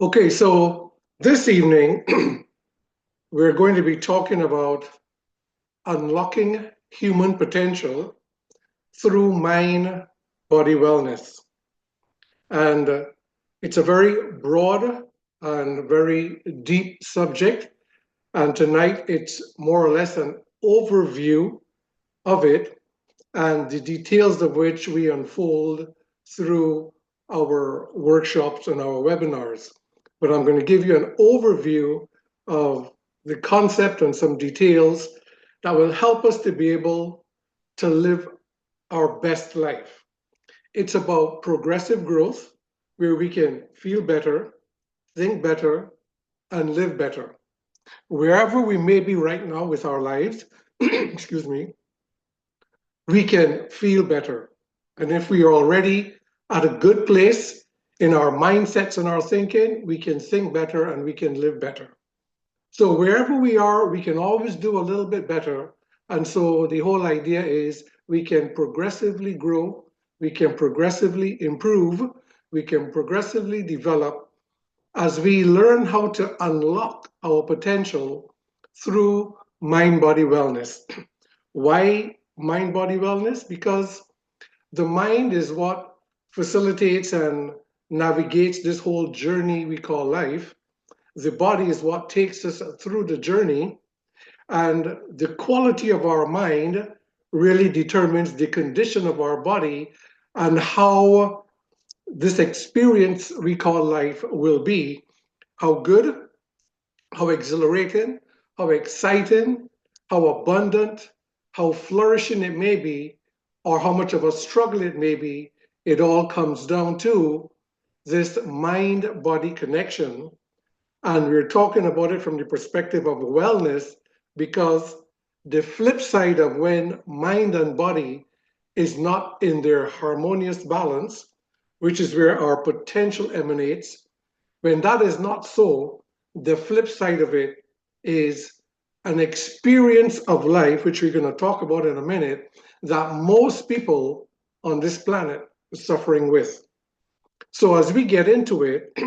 Okay, so this evening we're going to be talking about unlocking human potential through mind body wellness. And it's a very broad and very deep subject. And tonight it's more or less an overview of it and the details of which we unfold through our workshops and our webinars. But I'm going to give you an overview of the concept and some details that will help us to be able to live our best life. It's about progressive growth where we can feel better, think better, and live better. Wherever we may be right now with our lives, excuse me, we can feel better. And if we are already at a good place in our mindsets and our thinking, we can think better and we can live better. So wherever we are, we can always do a little bit better. And so the whole idea is we can progressively grow, we can progressively improve, we can progressively develop as we learn how to unlock our potential through mind-body wellness. Why mind-body wellness? Because the mind is what facilitates and navigates this whole journey we call life. The body is what takes us through the journey, and the quality of our mind really determines the condition of our body and how this experience we call life will be. How good, how exhilarating, how exciting, how abundant, how flourishing it may be, or how much of a struggle it may be, it all comes down to this mind-body connection. And we're talking about it from the perspective of wellness because the flip side of when mind and body is not in their harmonious balance, which is where our potential emanates, when that is not so, the flip side of it is an experience of life, which we're going to talk about in a minute, that most people on this planet are suffering with. So as we get into it,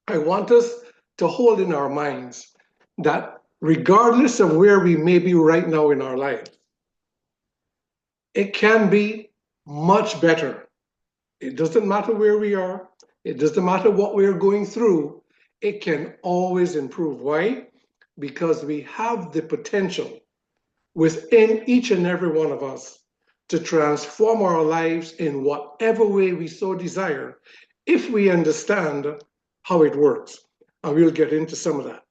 I want us to hold in our minds that regardless of where we may be right now in our life, it can be much better. It doesn't matter where we are. It doesn't matter what we're going through. It can always improve. Why? Because we have the potential within each and every one of us to transform our lives in whatever way we so desire if we understand how it works. And we'll get into some of that.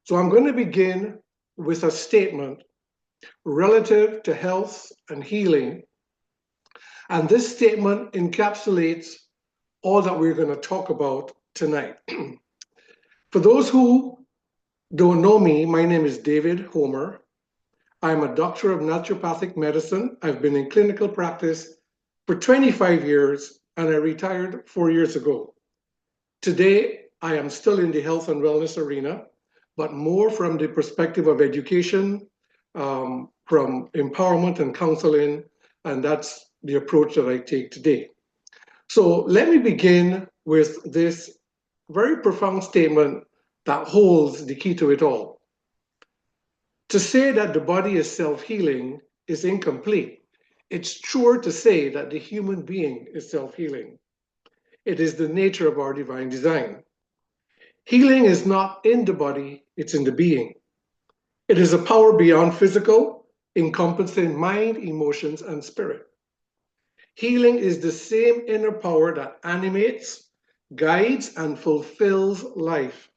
So I'm going to begin with a statement relative to health and healing. And this statement encapsulates all that we're going to talk about tonight. For those who don't know me, my name is David Homer. I'm a doctor of naturopathic medicine. I've been in clinical practice for 25 years and I retired 4 years ago. Today, I am still in the health and wellness arena, but more from the perspective of education, from empowerment and counseling, and that's the approach that I take today. So let me begin with this very profound statement that holds the key to it all. To say that the body is self-healing is incomplete. It's truer to say that the human being is self-healing. It is the nature of our divine design. Healing is not in the body, it's in the being. It is a power beyond physical, encompassing mind, emotions, and spirit. Healing is the same inner power that animates, guides, and fulfills life.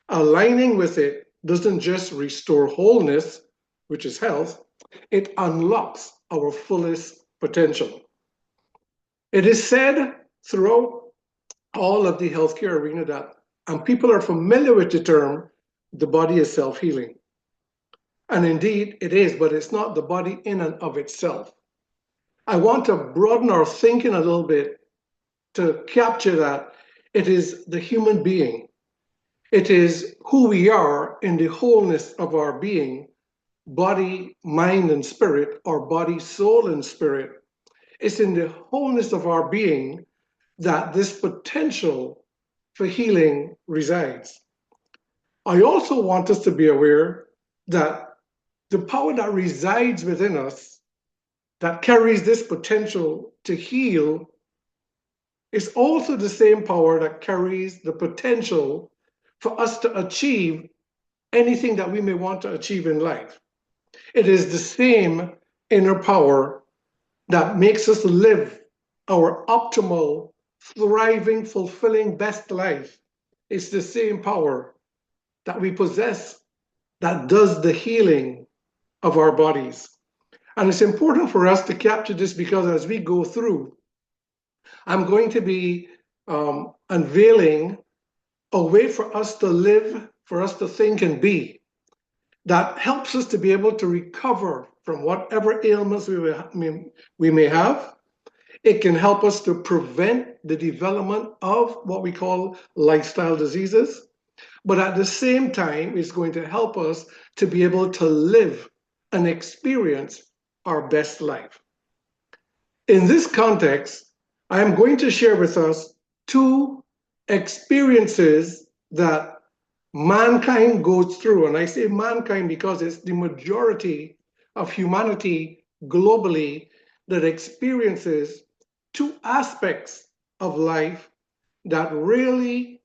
Aligning with it doesn't just restore wholeness, which is health, it unlocks our fullest potential. It is said throughout all of the healthcare arena that, and people are familiar with the term, the body is self-healing. And indeed it is, but it's not the body in and of itself. I want to broaden our thinking a little bit to capture that it is the human being. It is who we are in the wholeness of our being, body, mind, and spirit, or body, soul, and spirit. It's in the wholeness of our being that this potential for healing resides. I also want us to be aware that the power that resides within us, that carries this potential to heal, is also the same power that carries the potential for us to achieve anything that we may want to achieve in life. It is the same inner power that makes us live our optimal, thriving, fulfilling, best life. It's the same power that we possess that does the healing of our bodies. And it's important for us to capture this because as we go through, I'm going to be unveiling a way for us to live, for us to think and be, that helps us to be able to recover from whatever ailments we may have. It can help us to prevent the development of what we call lifestyle diseases. But at the same time, it's going to help us to be able to live and experience our best life. In this context, I am going to share with us two experiences that mankind goes through. And I say mankind because it's the majority of humanity globally that experiences two aspects of life that really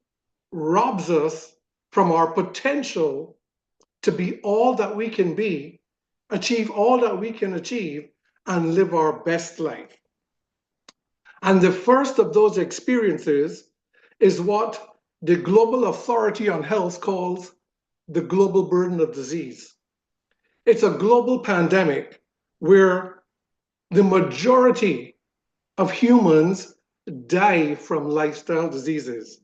robs us from our potential to be all that we can be, achieve all that we can achieve, and live our best life. And the first of those experiences is what the Global Authority on Health calls the global burden of disease. It's a global pandemic where the majority of humans die from lifestyle diseases.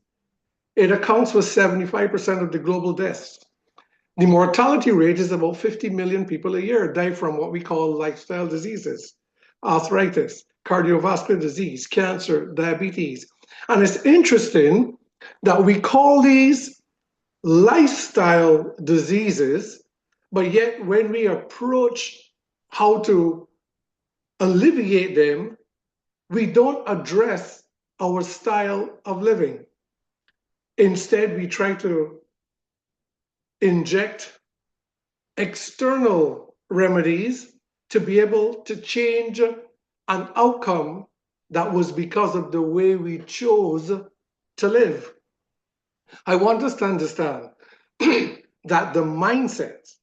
It accounts for 75% of the global deaths. The mortality rate is about 50 million people a year die from what we call lifestyle diseases, arthritis, cardiovascular disease, cancer, diabetes. And it's interesting that we call these lifestyle diseases, but yet when we approach how to alleviate them, we don't address our style of living. Instead, we try to inject external remedies to be able to change an outcome that was because of the way we chose to live. I want us to understand that the mindset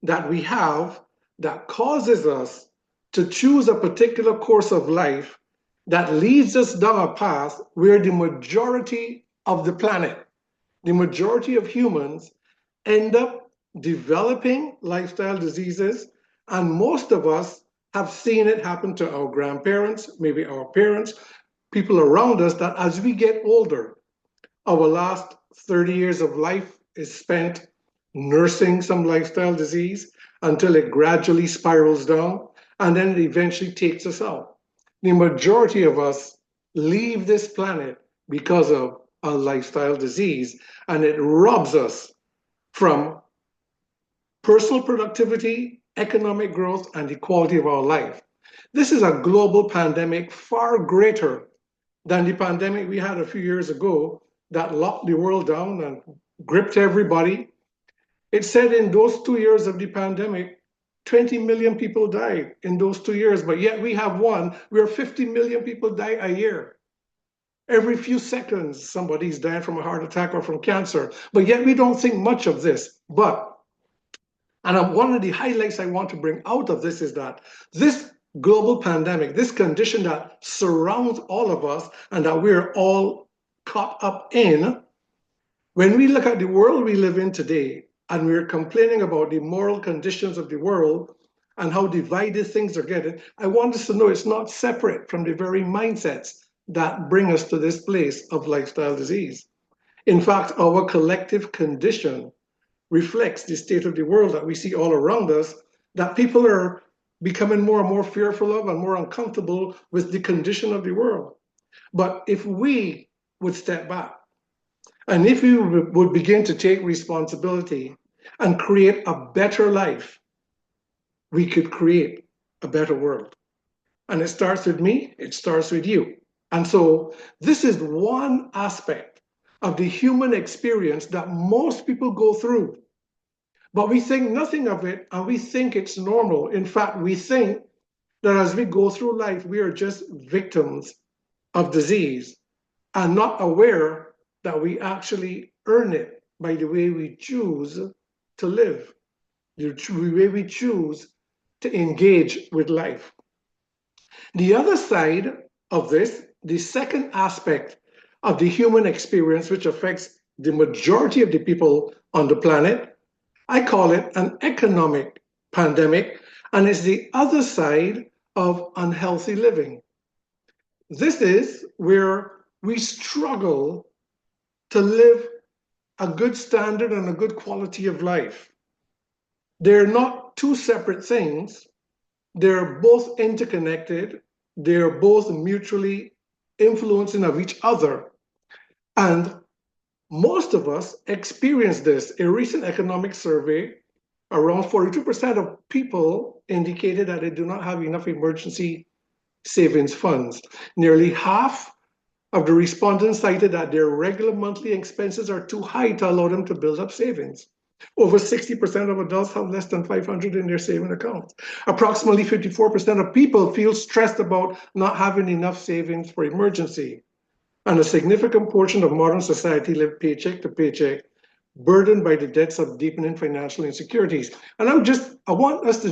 that we have that causes us to choose a particular course of life that leads us down a path where the majority of the planet, the majority of humans end up developing lifestyle diseases, and most of us have seen it happen to our grandparents, maybe our parents, people around us, that as we get older, our last 30 years of life is spent nursing some lifestyle disease until it gradually spirals down, and then it eventually takes us out. The majority of us leave this planet because of a lifestyle disease, and it robs us from personal productivity, economic growth, and the quality of our life. This is a global pandemic far greater than the pandemic we had a few years ago that locked the world down and gripped everybody. It said in those 2 years of the pandemic, 20 million people died in those 2 years, but yet we have one where 50 million people die a year. Every few seconds, somebody's dying from a heart attack or from cancer, but yet we don't think much of this. And one of the highlights I want to bring out of this is that this global pandemic, this condition that surrounds all of us and that we're all caught up in, when we look at the world we live in today, and we're complaining about the moral conditions of the world and how divided things are getting, I want us to know it's not separate from the very mindsets that bring us to this place of lifestyle disease. In fact, our collective condition reflects the state of the world that we see all around us, that people are becoming more and more fearful of and more uncomfortable with the condition of the world. But if we would step back, and if we would begin to take responsibility and create a better life, we could create a better world. And it starts with me, it starts with you. And so this is one aspect of the human experience that most people go through. But we think nothing of it and we think it's normal. In fact, we think that as we go through life, we are just victims of disease and not aware that we actually earn it by the way we choose to live, the way we choose to engage with life. The other side of this, the second aspect of the human experience, which affects the majority of the people on the planet, I call it an economic pandemic, and it's the other side of unhealthy living. This is where we struggle to live a good standard and a good quality of life. They're not two separate things. They're both interconnected. They're both mutually influencing of each other. And most of us experience this. A recent economic survey, around 42% of people indicated that they do not have enough emergency savings funds. Nearly half of the respondents cited that their regular monthly expenses are too high to allow them to build up savings. Over 60% of adults have less than 500 in their saving accounts. Approximately 54% of people feel stressed about not having enough savings for emergency. And a significant portion of modern society live paycheck to paycheck, burdened by the debts of deepening financial insecurities. And I want us to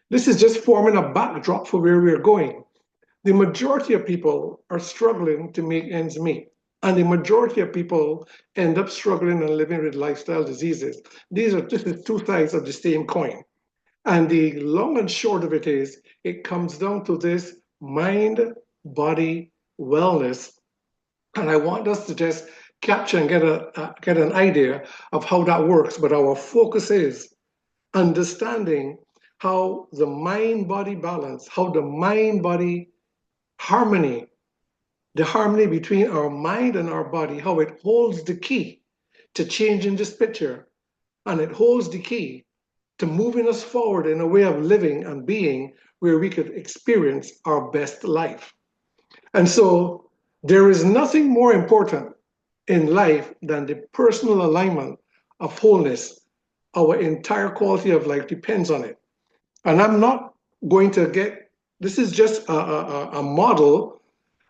this is just forming a backdrop for where we're going. The majority of people are struggling to make ends meet. And the majority of people end up struggling and living with lifestyle diseases. This is two sides of the same coin. And the long and short of it is, it comes down to this mind, body, wellness. And I want us to just capture and get an idea of how that works. But our focus is understanding how the mind-body balance, how the mind-body harmony, the harmony between our mind and our body, how it holds the key to changing this picture, and it holds the key to moving us forward in a way of living and being where we could experience our best life. And so there is nothing more important in life than the personal alignment of wholeness. Our entire quality of life depends on it. And I'm not going to this is just a model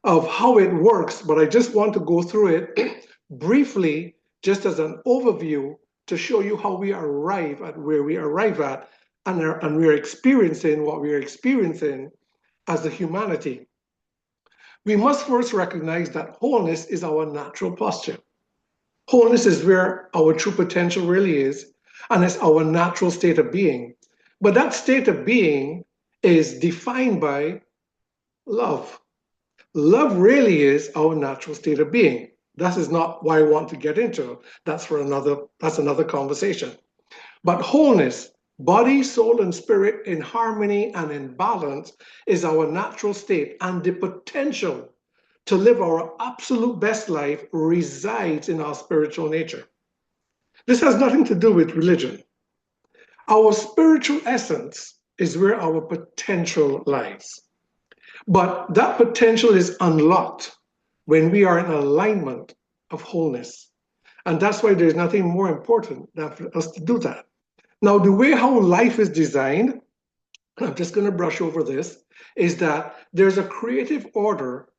of how it works, but I just want to go through it briefly, just as an overview to show you how we arrive at where we arrive at, and we're experiencing what we're experiencing as a humanity. We must first recognize that wholeness is our natural posture. Wholeness is where our true potential really is, and it's our natural state of being. But that state of being is defined by love. Love really is our natural state of being. That is not what I want to get into. That's another conversation. But wholeness, body, soul, and spirit in harmony and in balance is our natural state, and the potential to live our absolute best life resides in our spiritual nature. This has nothing to do with religion. Our spiritual essence is where our potential lies. But that potential is unlocked when we are in alignment of wholeness. And that's why there's nothing more important than for us to do that. Now, the way how life is designed, I'm just going to brush over this, is that there's a creative order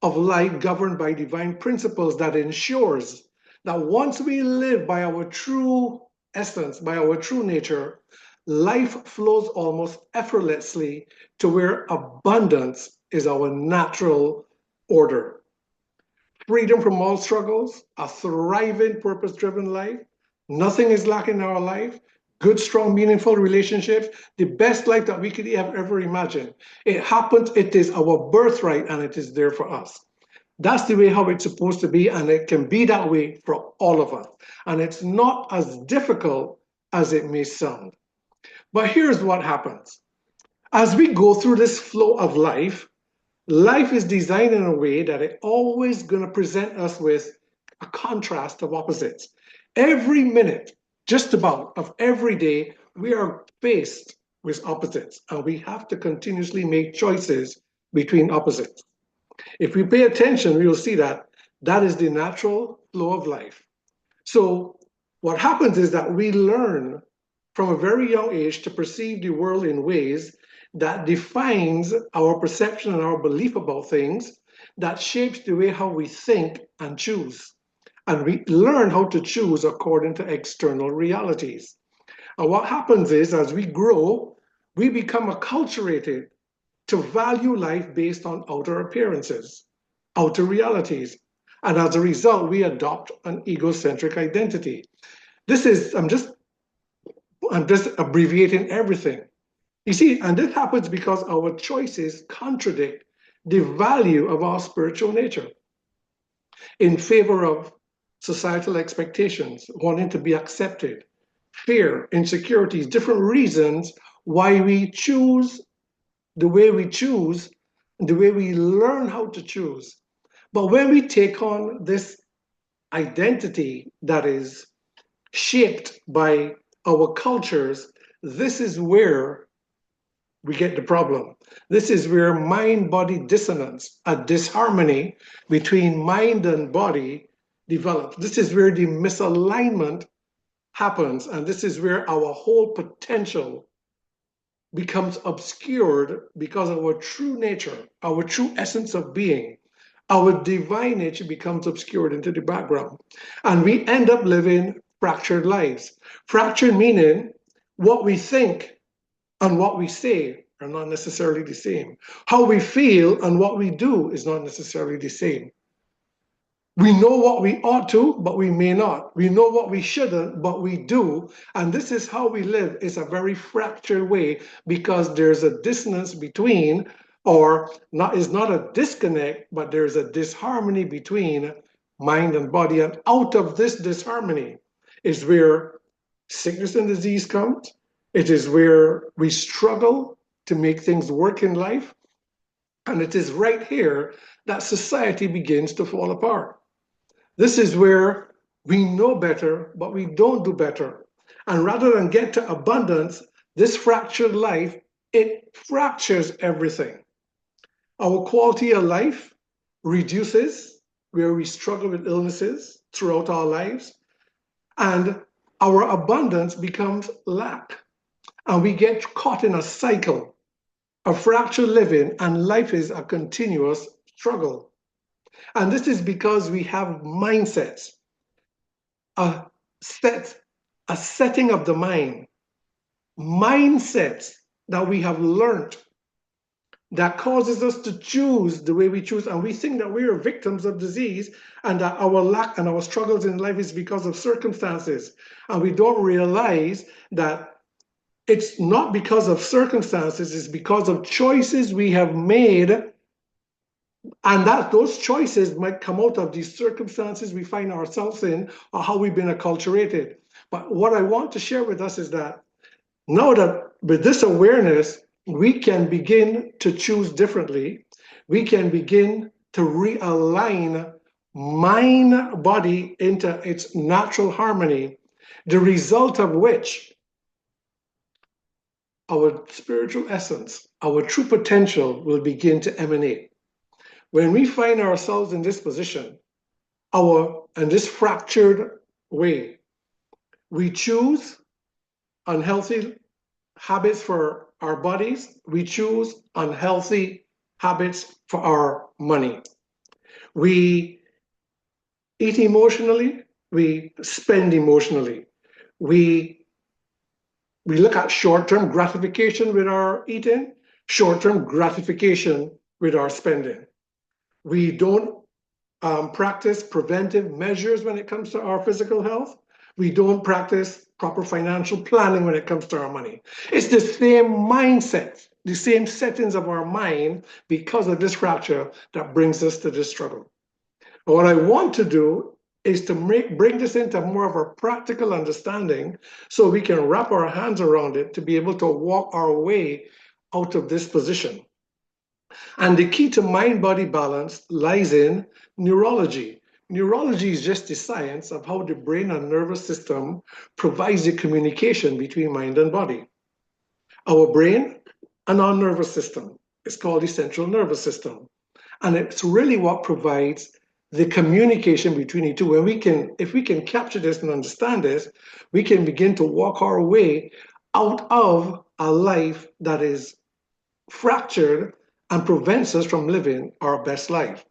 of life governed by divine principles that ensures that once we live by our true essence, by our true nature, life flows almost effortlessly to where abundance is our natural order. Freedom from all struggles, a thriving, purpose-driven life. Nothing is lacking in our life. Good, strong, meaningful relationships, the best life that we could ever imagine. It happens, it is our birthright, and it is there for us. That's the way how it's supposed to be, and it can be that way for all of us. And it's not as difficult as it may sound. But here's what happens. As we go through this flow of life, life is designed in a way that it's always going to present us with a contrast of opposites. Every minute, just about of every day, we are faced with opposites, and we have to continuously make choices between opposites. If we pay attention, we will see that that is the natural flow of life. So what happens is that we learn from a very young age to perceive the world in ways that defines our perception and our belief about things, that shapes the way how we think and choose. And we learn how to choose according to external realities. And what happens is, as we grow, we become acculturated to value life based on outer appearances, outer realities. And as a result, we adopt an egocentric identity. This is, I'm just abbreviating everything. You see, and this happens because our choices contradict the value of our spiritual nature in favor of societal expectations, wanting to be accepted, fear, insecurities, different reasons why we choose the way we choose, the way we learn how to choose. But when we take on this identity that is shaped by our cultures, this is where we get the problem. This is where mind-body dissonance, a disharmony between mind and body develops. This is where the misalignment happens, and this is where our whole potential becomes obscured because our true nature, our true essence of being, our divine nature becomes obscured into the background. And we end up living fractured lives. Fractured meaning what we think and what we say are not necessarily the same. How we feel and what we do is not necessarily the same. We know what we ought to, but we may not. We know what we shouldn't, but we do. And this is how we live. It's a very fractured way because there's a dissonance between, or not, is not a disconnect, but there's a disharmony between mind and body. And out of this disharmony is where sickness and disease comes. It is where we struggle to make things work in life. And it is right here that society begins to fall apart. This is where we know better, but we don't do better. And rather than get to abundance, this fractured life, it fractures everything. Our quality of life reduces, where we struggle with illnesses throughout our lives, and our abundance becomes lack. And we get caught in a cycle of fractured living, and life is a continuous struggle. And this is because we have mindsets, a setting of the mind, mindsets that we have learned that causes us to choose the way we choose. And we think that we are victims of disease and that our lack and our struggles in life is because of circumstances. And we don't realize that it's not because of circumstances, it's because of choices we have made. And that those choices might come out of these circumstances we find ourselves in or how we've been acculturated. But what I want to share with us is that now that with this awareness, we can begin to choose differently. We can begin to realign mind, body into its natural harmony, the result of which our spiritual essence, our true potential will begin to emanate. When we find ourselves in this position, in this fractured way, we choose unhealthy habits for our bodies, we choose unhealthy habits for our money. We eat emotionally, we spend emotionally. We look at short-term gratification with our eating, short-term gratification with our spending. We don't practice preventive measures when it comes to our physical health. We don't practice proper financial planning when it comes to our money. It's the same mindset, the same settings of our mind because of this fracture that brings us to this struggle. And what I want to do is to bring this into more of a practical understanding so we can wrap our hands around it to be able to walk our way out of this position. And the key to mind-body balance lies in neurology. Neurology is just the science of how the brain and nervous system provides the communication between mind and body. Our brain and our nervous system is called the central nervous system. And it's really what provides the communication between the two. If we can capture this and understand this, we can begin to walk our way out of a life that is fractured and prevents us from living our best life.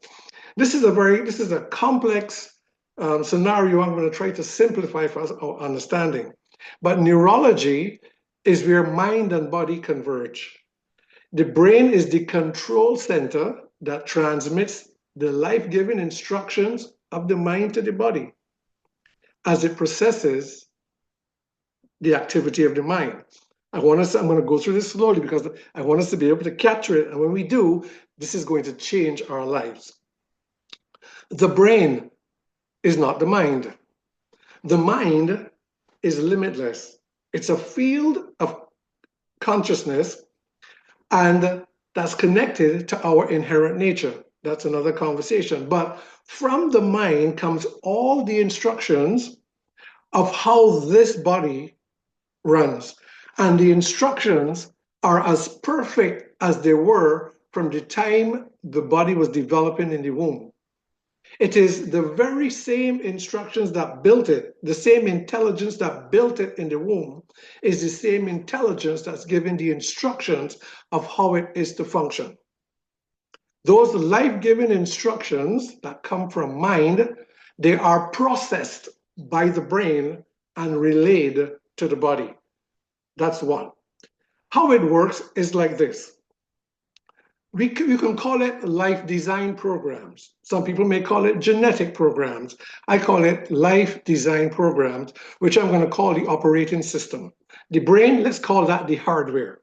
This is a complex scenario. I'm going to try to simplify for our understanding. But neurology is where mind and body converge. The brain is the control center that transmits the life-giving instructions of the mind to the body as it processes the activity of the mind. I'm going to go through this slowly because I want us to be able to capture it. And when we do, this is going to change our lives. The brain is not the mind. The mind is limitless. It's a field of consciousness, and that's connected to our inherent nature. That's another conversation. But from the mind comes all the instructions of how this body runs. And the instructions are as perfect as they were from the time the body was developing in the womb. It is the very same instructions that built it, the same intelligence that built it in the womb, is the same intelligence that's given the instructions of how it is to function. Those life-giving instructions that come from mind, they are processed by the brain and relayed to the body. That's one. How it works is like this. You can call it life design programs. Some people may call it genetic programs. I call it life design programs, which I'm going to call the operating system. The brain, let's call that the hardware.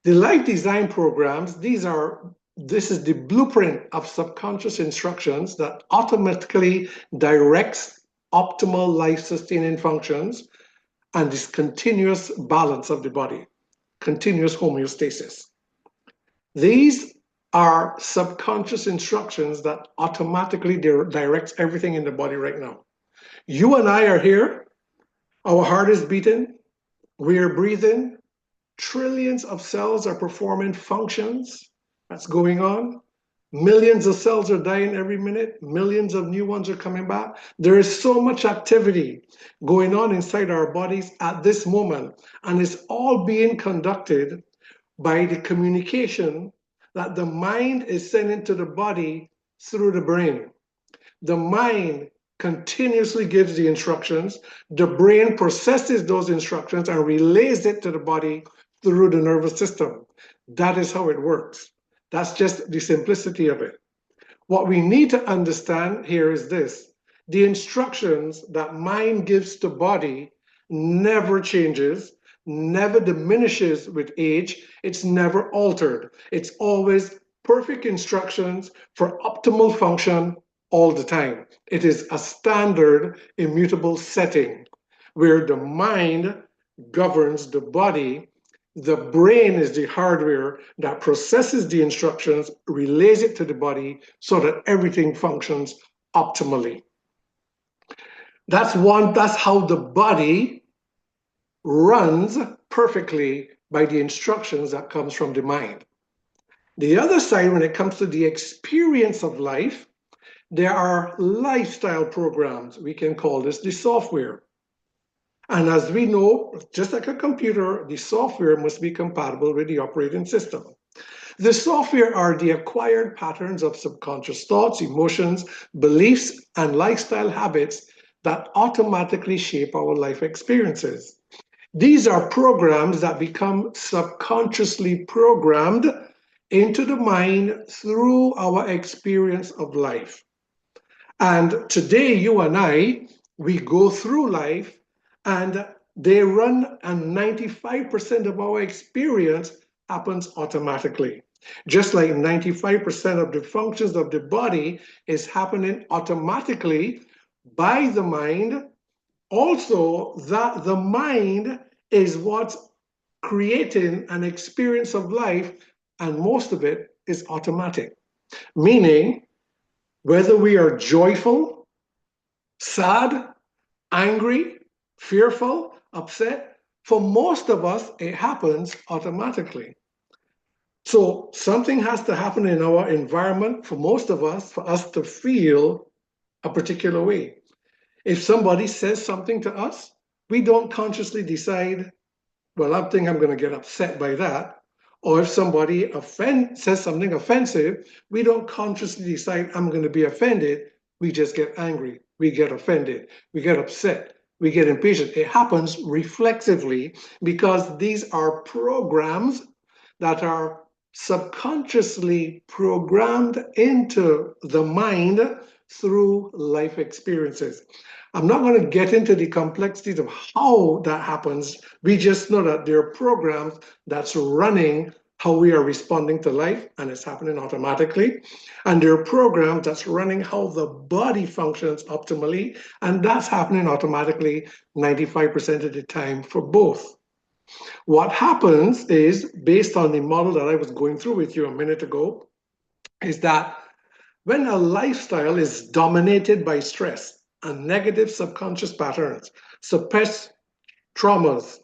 The life design programs, this is the blueprint of subconscious instructions that automatically directs optimal life-sustaining functions and this continuous balance of the body, continuous homeostasis. These are subconscious instructions that automatically direct everything in the body right now. You and I are here, our heart is beating, we're breathing, trillions of cells are performing functions that's going on. Millions of cells are dying every minute. Millions of new ones are coming back. There is so much activity going on inside our bodies at this moment, and it's all being conducted by the communication that the mind is sending to the body through the brain. The mind continuously gives the instructions. The brain processes those instructions and relays it to the body through the nervous system. That is how it works. That's just the simplicity of it. What we need to understand here is this. The instructions that mind gives to body never changes, never diminishes with age. It's never altered. It's always perfect instructions for optimal function all the time. It is a standard immutable setting where the mind governs the body. The brain is the hardware that processes the instructions, relays it to the body so that everything functions optimally. That's how the body runs perfectly by the instructions that comes from the mind. The other side, when it comes to the experience of life, there are lifestyle programs. We can call this the software. And as we know, just like a computer, the software must be compatible with the operating system. The software are the acquired patterns of subconscious thoughts, emotions, beliefs, and lifestyle habits that automatically shape our life experiences. These are programs that become subconsciously programmed into the mind through our experience of life. And today, you and I, we go through life and they run, and 95% of our experience happens automatically. Just like 95% of the functions of the body is happening automatically by the mind, also that the mind is what's creating an experience of life, and most of it is automatic. Meaning, whether we are joyful, sad, angry, fearful, upset, for most of us, it happens automatically. So something has to happen in our environment for most of us for us to feel a particular way. If somebody says something to us, we don't consciously decide, well, I think I'm going to get upset by that. Or if somebody says something offensive, we don't consciously decide, I'm going to be offended. We just get angry. We get offended. We get upset. We get impatient. It happens reflexively because these are programs that are subconsciously programmed into the mind through life experiences. I'm not going to get into the complexities of how that happens. We just know that there are programs that's running how we are responding to life, and it's happening automatically. And there are programs that's running how the body functions optimally, and that's happening automatically 95% of the time for both. What happens is, based on the model that I was going through with you a minute ago, is that when a lifestyle is dominated by stress and negative subconscious patterns, suppressed traumas,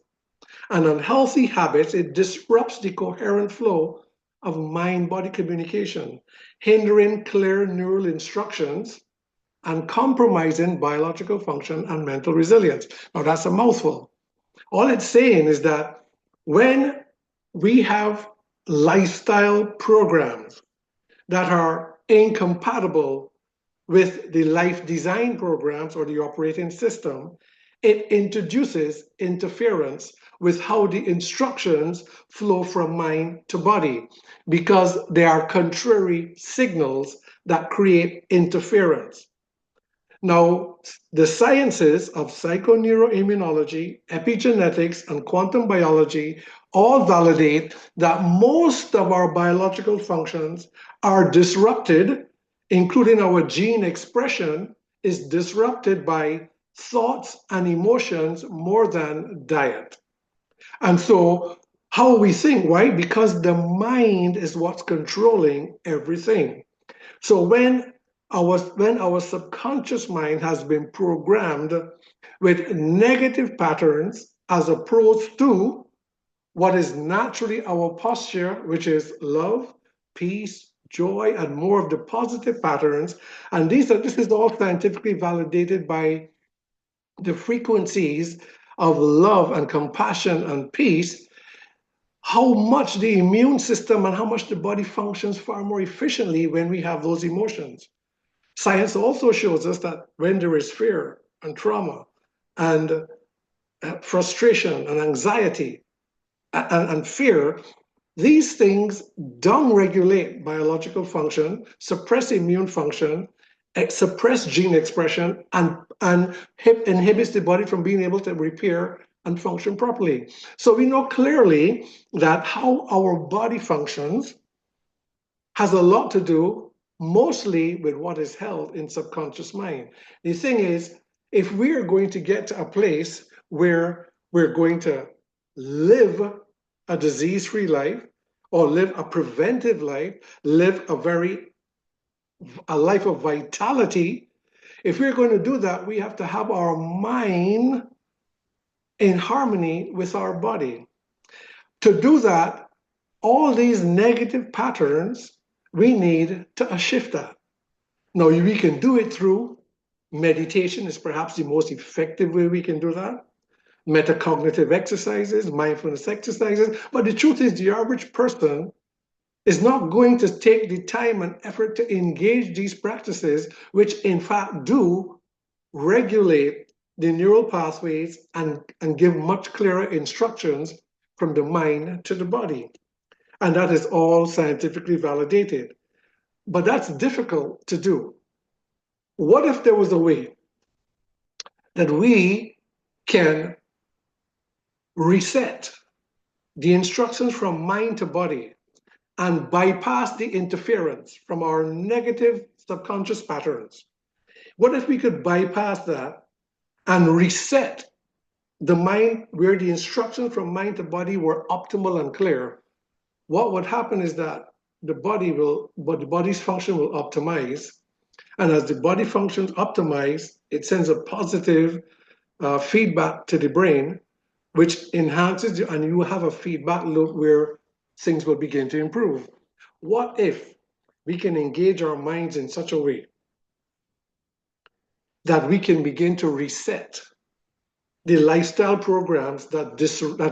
and unhealthy habits, it disrupts the coherent flow of mind-body communication, hindering clear neural instructions and compromising biological function and mental resilience. Now, that's a mouthful. All it's saying is that when we have lifestyle programs that are incompatible with the life design programs or the operating system, it introduces interference with how the instructions flow from mind to body because they are contrary signals that create interference. Now, the sciences of psychoneuroimmunology, epigenetics, and quantum biology all validate that most of our biological functions are disrupted, including our gene expression is disrupted by thoughts and emotions more than diet. And so, how we think, right? Because the mind is what's controlling everything. So when our subconscious mind has been programmed with negative patterns as opposed to what is naturally our posture, which is love, peace, joy, and more of the positive patterns. And this is all scientifically validated by the frequencies of love and compassion and peace, how much the immune system and how much the body functions far more efficiently when we have those emotions. Science also shows us that when there is fear and trauma and frustration and anxiety and fear, these things downregulate biological function, suppress immune function, suppress gene expression, and inhibits the body from being able to repair and function properly. So we know clearly that how our body functions has a lot to do mostly with what is held in subconscious mind. The thing is, if we are going to get to a place where we're going to live a disease-free life or live a preventive life, live a life of vitality, if we're going to do that, we have to have our mind in harmony with our body. To do that, all these negative patterns, we need to shift that. Now, we can do it through meditation is perhaps the most effective way we can do that. Metacognitive exercises, mindfulness exercises. But the truth is, the average person is not going to take the time and effort to engage these practices, which in fact do regulate the neural pathways and give much clearer instructions from the mind to the body. And that is all scientifically validated. But that's difficult to do. What if there was a way that we can reset the instructions from mind to body and bypass the interference from our negative subconscious patterns? What if we could bypass that and reset the mind where the instructions from mind to body were optimal and clear? What would happen is that the body's function will optimize. And as the body functions optimize, it sends a positive feedback to the brain, which enhances, and you have a feedback loop where things will begin to improve. What if we can engage our minds in such a way that we can begin to reset the lifestyle programs that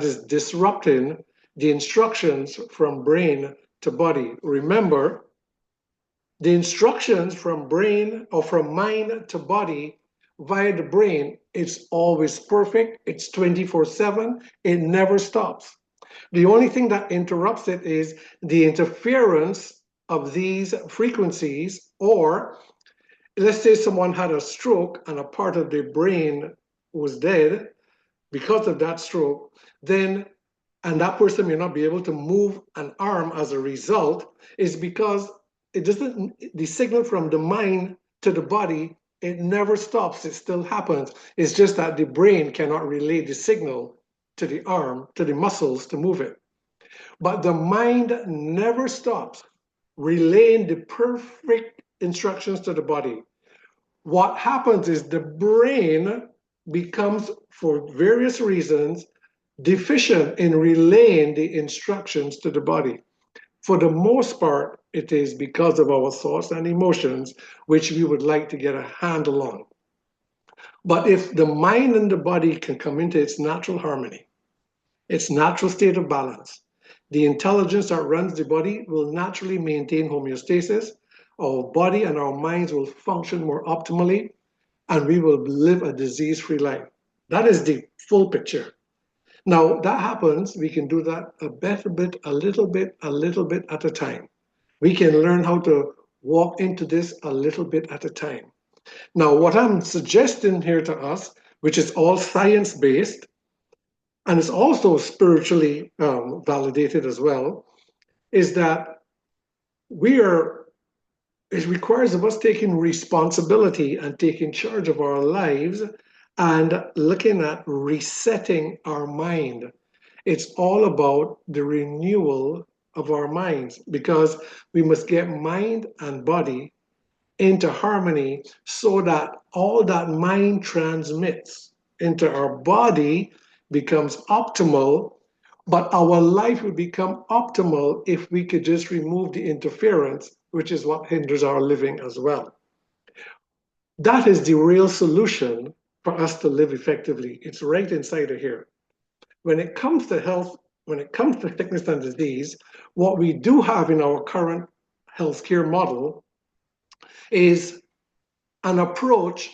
is disrupting the instructions from brain to body? Remember, the instructions from brain or from mind to body via the brain, it's always perfect. It's 24/7. It never stops. The only thing that interrupts it is the interference of these frequencies, or let's say someone had a stroke and a part of their brain was dead because of that stroke, then, and that person may not be able to move an arm as a result, is because it doesn't, the signal from the mind to the body, it never stops. It still happens. It's just that the brain cannot relay the signal to the arm, to the muscles to move it. But the mind never stops relaying the perfect instructions to the body. What happens is the brain becomes, for various reasons, deficient in relaying the instructions to the body. For the most part, it is because of our thoughts and emotions, which we would like to get a handle on. But if the mind and the body can come into its natural harmony, its natural state of balance, the intelligence that runs the body will naturally maintain homeostasis. Our body and our minds will function more optimally, and we will live a disease-free life. That is the full picture. Now, that happens, we can do that a little bit at a time. We can learn how to walk into this a little bit at a time. Now, what I'm suggesting here to us, which is all science-based, and it's also spiritually validated as well, is that it requires of us taking responsibility and taking charge of our lives and looking at resetting our mind. It's all about the renewal of our minds, because we must get mind and body into harmony so that all that mind transmits into our body becomes optimal. But our life would become optimal if we could just remove the interference, which is what hinders our living as well. That is the real solution for us to live effectively. It's right inside of here. When it comes to health, when it comes to sickness and disease, what we do have in our current healthcare model is an approach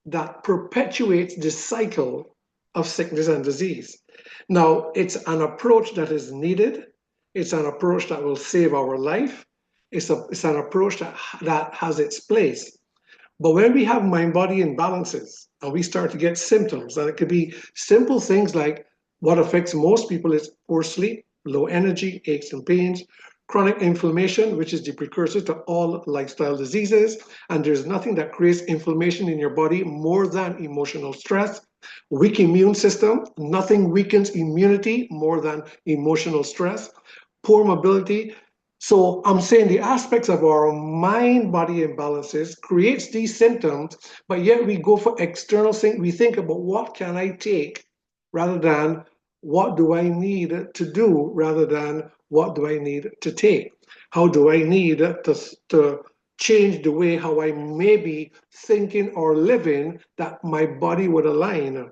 that perpetuates the cycle of sickness and disease. Now, it's an approach that is needed. It's an approach that will save our life. It's an approach that has its place. But when we have mind-body imbalances and we start to get symptoms, and it could be simple things like what affects most people is poor sleep, low energy, aches and pains, chronic inflammation, which is the precursor to all lifestyle diseases. And there's nothing that creates inflammation in your body more than emotional stress. Weak immune system, nothing weakens immunity more than emotional stress. Poor mobility. So I'm saying the aspects of our mind-body imbalances creates these symptoms, but yet we go for external things. We think about what can I take rather than what do I need to do rather than what do I need to take? How do I need to change the way how I may be thinking or living that my body would align?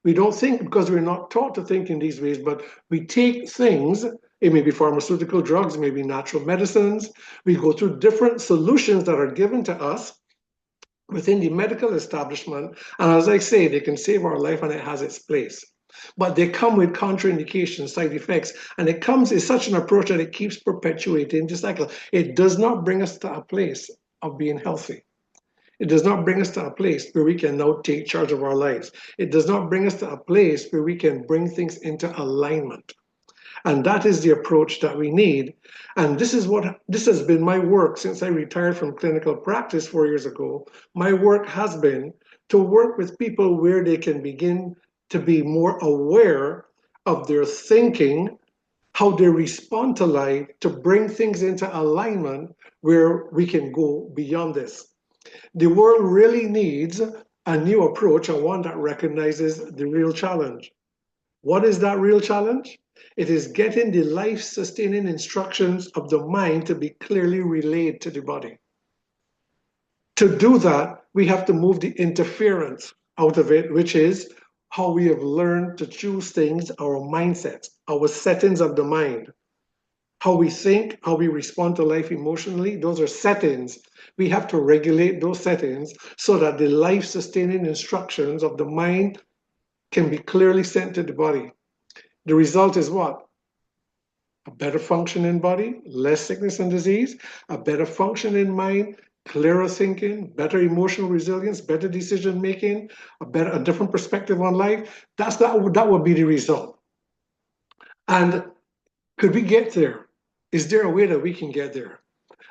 We don't think because we're not taught to think in these ways, but we take things. It may be pharmaceutical drugs, it may be natural medicines. We go through different solutions that are given to us within the medical establishment. And as I say, they can save our life and it has its place. But they come with contraindications, side effects, and it's such an approach that it keeps perpetuating the cycle. It does not bring us to a place of being healthy. It does not bring us to a place where we can now take charge of our lives. It does not bring us to a place where we can bring things into alignment. And that is the approach that we need. And this has been my work since I retired from clinical practice 4 years ago. My work has been to work with people where they can begin to be more aware of their thinking, how they respond to life, to bring things into alignment where we can go beyond this. The world really needs a new approach and one that recognizes the real challenge. What is that real challenge? It is getting the life-sustaining instructions of the mind to be clearly relayed to the body. To do that, we have to move the interference out of it, which is how we have learned to choose things, our mindsets, our settings of the mind, how we think, how we respond to life emotionally. Those are settings. We have to regulate those settings so that the life-sustaining instructions of the mind can be clearly sent to the body. The result is what? A better functioning body, less sickness and disease, a better functioning mind, clearer thinking, better emotional resilience, better decision making, a different perspective on life. That would be the result. And could we get there? Is there a way that we can get there?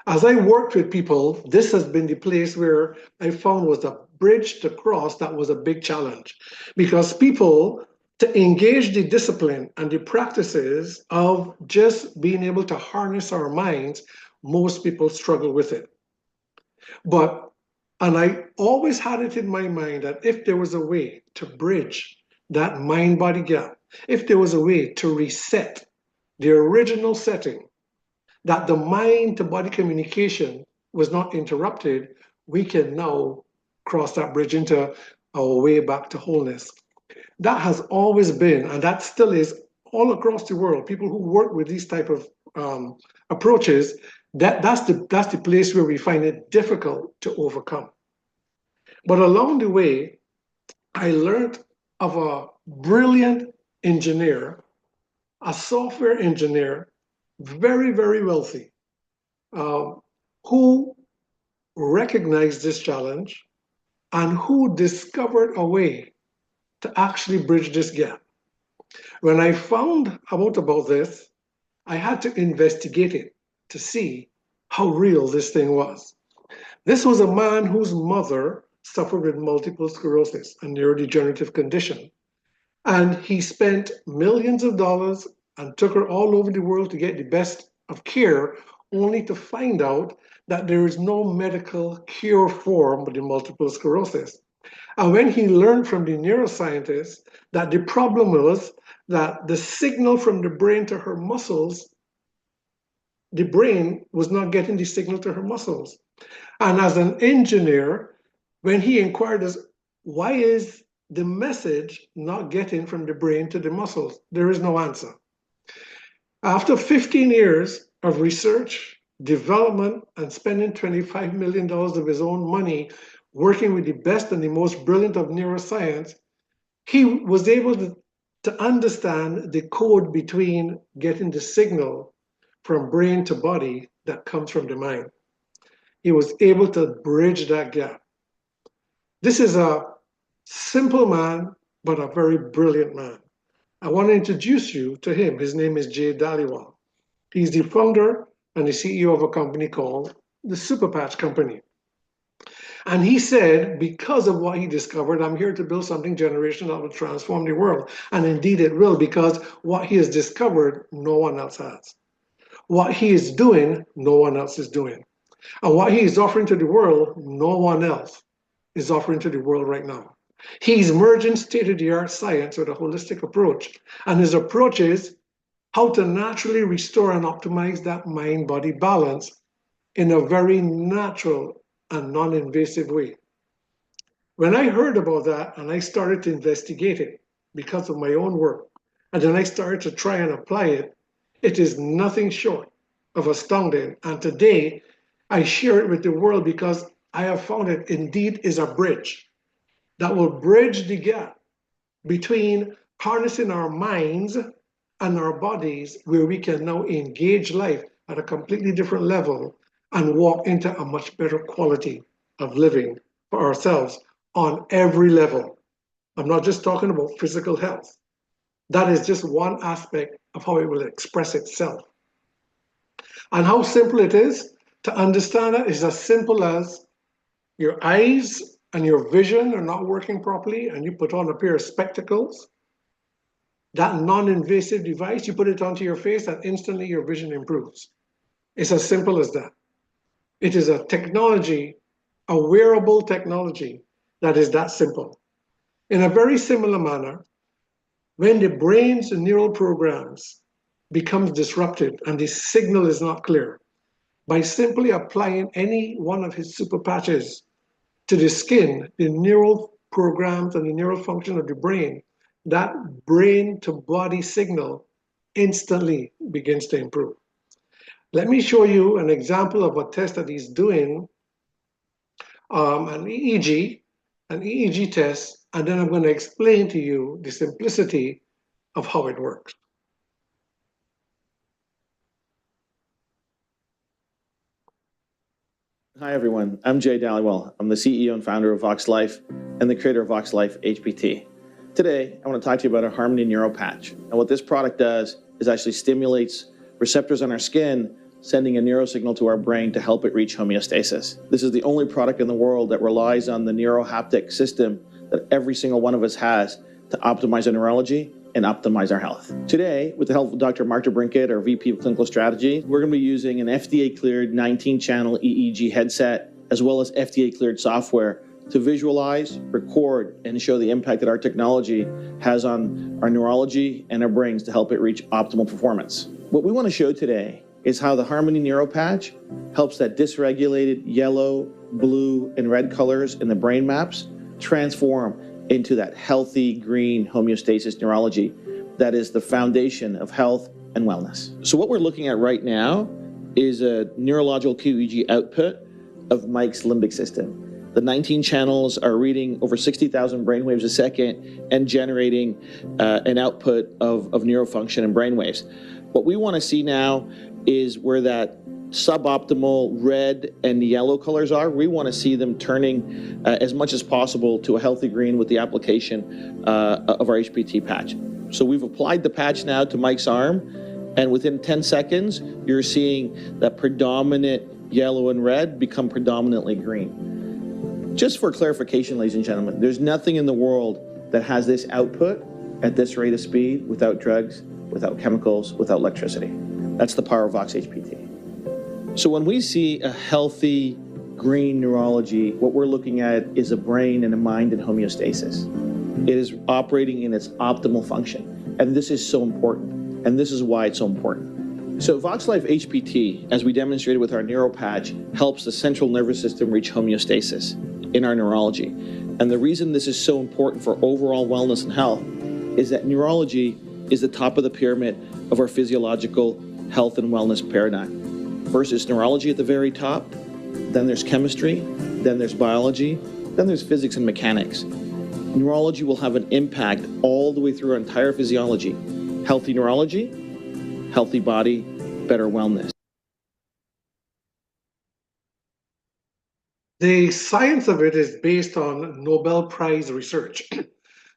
As I worked with people, this has been the place where I found was a bridge to cross that was a big challenge, because people, to engage the discipline and the practices of just being able to harness our minds, most people struggle with it. And I always had it in my mind that if there was a way to bridge that mind-body gap, if there was a way to reset the original setting, that the mind-to-body communication was not interrupted, we can now cross that bridge into our way back to wholeness. That has always been, and that still is all across the world, people who work with these type of approaches, that's the place where we find it difficult to overcome. But along the way, I learned of a brilliant engineer, a software engineer, very, very wealthy, who recognized this challenge and who discovered a way to actually bridge this gap. When I found out about this, I had to investigate it to see how real this thing was. This was a man whose mother suffered with multiple sclerosis, a neurodegenerative condition. And he spent millions of dollars and took her all over the world to get the best of care, only to find out that there is no medical cure for the multiple sclerosis. And when he learned from the neuroscientists that the problem was that the signal from the brain to her muscles, the brain was not getting the signal to her muscles. And as an engineer, when he inquired us, why is the message not getting from the brain to the muscles? There is no answer. After 15 years of research, development, and spending $25 million of his own money working with the best and the most brilliant of neuroscience, he was able to understand the code between getting the signal from brain to body that comes from the mind. He was able to bridge that gap. This is a simple man, but a very brilliant man. I want to introduce you to him. His name is Jay Dhaliwal. He's the founder and the CEO of a company called the Super Patch Company. And he said, because of what he discovered, I'm here to build something generational that will transform the world. And indeed it will, because what he has discovered, no one else has. What he is doing, no one else is doing. And what he is offering to the world, no one else is offering to the world right now. He's merging state-of-the-art science with a holistic approach. And his approach is how to naturally restore and optimize that mind-body balance in a very natural and non-invasive way. When I heard about that and I started to investigate it because of my own work, and then I started to try and apply it, it is nothing short of astounding. And today, I share it with the world because I have found it indeed is a bridge that will bridge the gap between harnessing our minds and our bodies, where we can now engage life at a completely different level and walk into a much better quality of living for ourselves on every level. I'm not just talking about physical health. That is just one aspect of how it will express itself. And how simple it is to understand that is as simple as your eyes and your vision are not working properly and you put on a pair of spectacles. That non-invasive device, you put it onto your face and instantly your vision improves. It's as simple as that. It is a technology, a wearable technology that is that simple. In a very similar manner, When the brain's neural programs becomes disrupted and the signal is not clear, by simply applying any one of his super patches to the skin, the neural programs and the neural function of the brain, that brain to body signal instantly begins to improve. Let me show you an example of a test that he's doing, an EEG test, and then I'm going to explain to you the simplicity of how it works. Hi, everyone. I'm Jay Dhaliwal. I'm the CEO and founder of Vox Life and the creator of Vox Life HPT. Today, I want to talk to you about our Harmony Neuro Patch. And what this product does is actually stimulates receptors on our skin, sending a neurosignal to our brain to help it reach homeostasis. This is the only product in the world that relies on the neurohaptic system that every single one of us has to optimize our neurology and optimize our health. Today, with the help of Dr. Mark DeBrincat, our VP of Clinical Strategy, we're going to be using an FDA-cleared 19-channel EEG headset, as well as FDA-cleared software to visualize, record, and show the impact that our technology has on our neurology and our brains to help it reach optimal performance. What we want to show today is how the Harmony Neuro Patch helps that dysregulated yellow, blue, and red colors in the brain maps transform into that healthy green homeostasis neurology that is the foundation of health and wellness. So what we're looking at right now is a neurological QEEG output of Mike's limbic system. The 19 channels are reading over 60,000 brainwaves a second and generating an output of neurofunction and brainwaves. What we want to see now is where that suboptimal red and yellow colors are. We want to see them turning as much as possible to a healthy green with the application of our HPT patch. So we've applied the patch now to Mike's arm, and within 10 seconds, you're seeing that predominant yellow and red become predominantly green. Just for clarification, ladies and gentlemen, there's nothing in the world that has this output at this rate of speed without drugs, without chemicals, without electricity. That's the power of Vox HPT. So when we see a healthy green neurology, what we're looking at is a brain and a mind in homeostasis. It is operating in its optimal function. And this is so important. And this is why it's so important. So Vox Life HPT, as we demonstrated with our neuro patch, helps the central nervous system reach homeostasis in our neurology. And the reason this is so important for overall wellness and health is that neurology is the top of the pyramid of our physiological health and wellness paradigm. First is neurology at the very top, then there's chemistry, then there's biology, then there's physics and mechanics. Neurology will have an impact all the way through our entire physiology. Healthy neurology, healthy body, better wellness. The science of it is based on Nobel Prize research.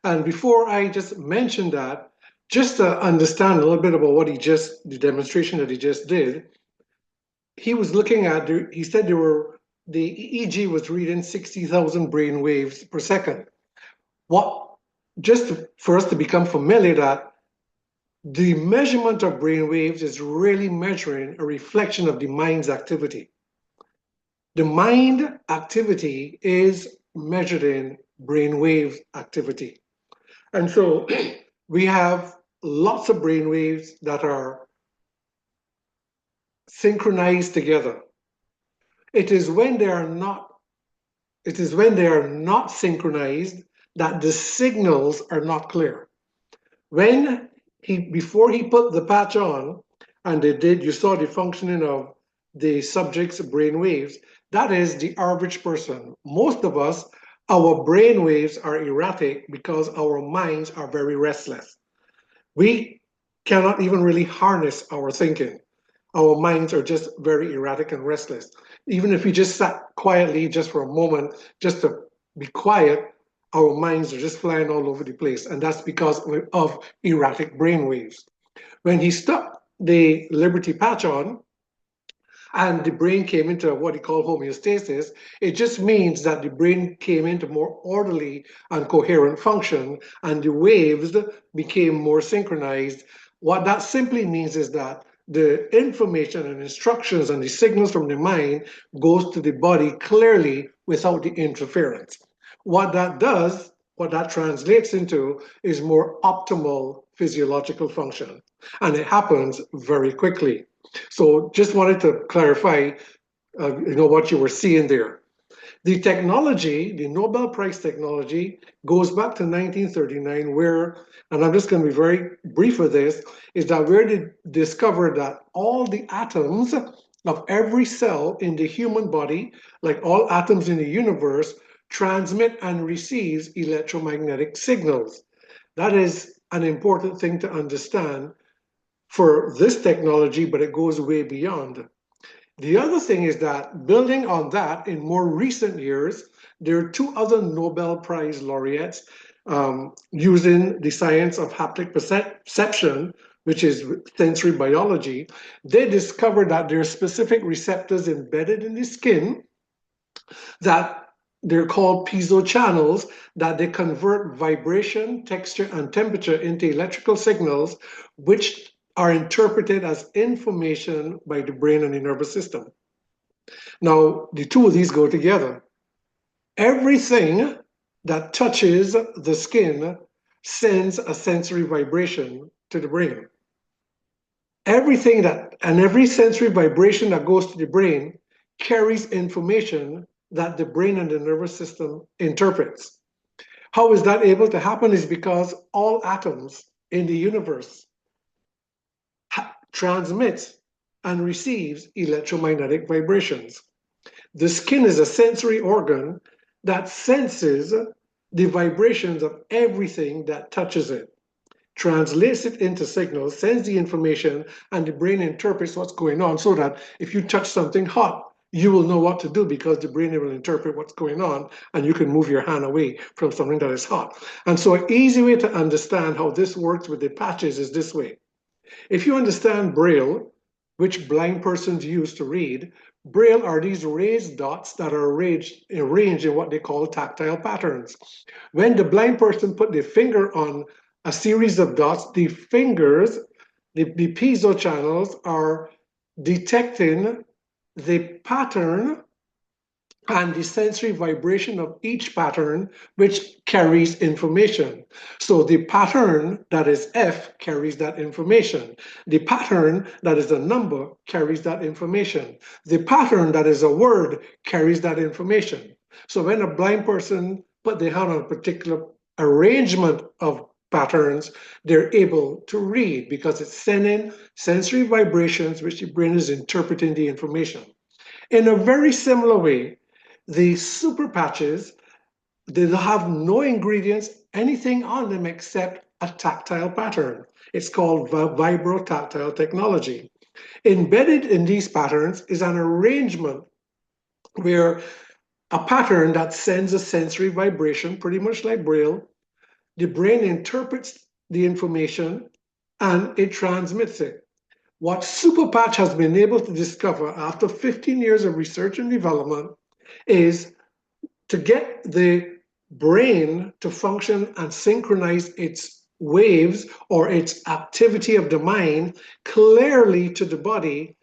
And before I just mention that, just to understand a little bit about what the demonstration that he just did, he was looking at, he said the EEG was reading 60,000 brain waves per second. Just for us to become familiar that the measurement of brain waves is really measuring a reflection of the mind's activity. The mind activity is measured in brain wave activity. And so we have lots of brain waves that are synchronized together. It is when they are not synchronized that the signals are not clear. Before he put the patch on, and you saw the functioning of the subject's brain waves, that is the average person. Most of us, our brain waves are erratic because our minds are very restless. We cannot even really harness our thinking. Our minds are just very erratic and restless. Even if we just sat quietly just for a moment, just to be quiet, our minds are just flying all over the place. And that's because of erratic brain waves. When he stuck the Liberty patch on, and the brain came into what he called homeostasis, it just means that the brain came into more orderly and coherent function, and the waves became more synchronized. What that simply means is that the information and instructions and the signals from the mind goes to the body clearly without the interference. What that does what that translates into is more optimal physiological function. And it happens very quickly. So just wanted to clarify, what you were seeing there. The technology, the Nobel Prize technology, goes back to 1939, where, and I'm just going to be very brief with this, is that where they discovered that all the atoms of every cell in the human body, like all atoms in the universe, transmit and receives electromagnetic signals. That is an important thing to understand for this technology, but it goes way beyond. The other thing is that building on that, in more recent years, there are two other Nobel Prize laureates using the science of haptic perception, which is sensory biology. They discovered that there are specific receptors embedded in the skin that they're called piezo channels, that they convert vibration, texture, and temperature into electrical signals, which are interpreted as information by the brain and the nervous system. Now, the two of these go together. Everything that touches the skin sends a sensory vibration to the brain. Every sensory vibration that goes to the brain carries information that the brain and the nervous system interprets. How is that able to happen? Is because all atoms in the universe transmits and receives electromagnetic vibrations. The skin is a sensory organ that senses the vibrations of everything that touches it, translates it into signals, sends the information, and the brain interprets what's going on, so that if you touch something hot, you will know what to do because the brain will interpret what's going on, and you can move your hand away from something that is hot. And so an easy way to understand how this works with the patches is this way. If you understand Braille, which blind persons use to read, Braille are these raised dots that are arranged in what they call tactile patterns. When the blind person put their finger on a series of dots, the fingers, the piezo channels, are detecting the pattern and the sensory vibration of each pattern, which carries information. So the pattern that is F carries that information. The pattern that is a number carries that information. The pattern that is a word carries that information. So when a blind person put their hand on a particular arrangement of patterns, they're able to read because it's sending sensory vibrations, which the brain is interpreting the information. In a very similar way, the super patches, they have no ingredients, anything on them except a tactile pattern. It's called vibrotactile technology. Embedded in these patterns is an arrangement where a pattern that sends a sensory vibration, pretty much like Braille. The brain interprets the information and it transmits it. What Superpatch has been able to discover after 15 years of research and development is to get the brain to function and synchronize its waves or its activity of the mind clearly to the body.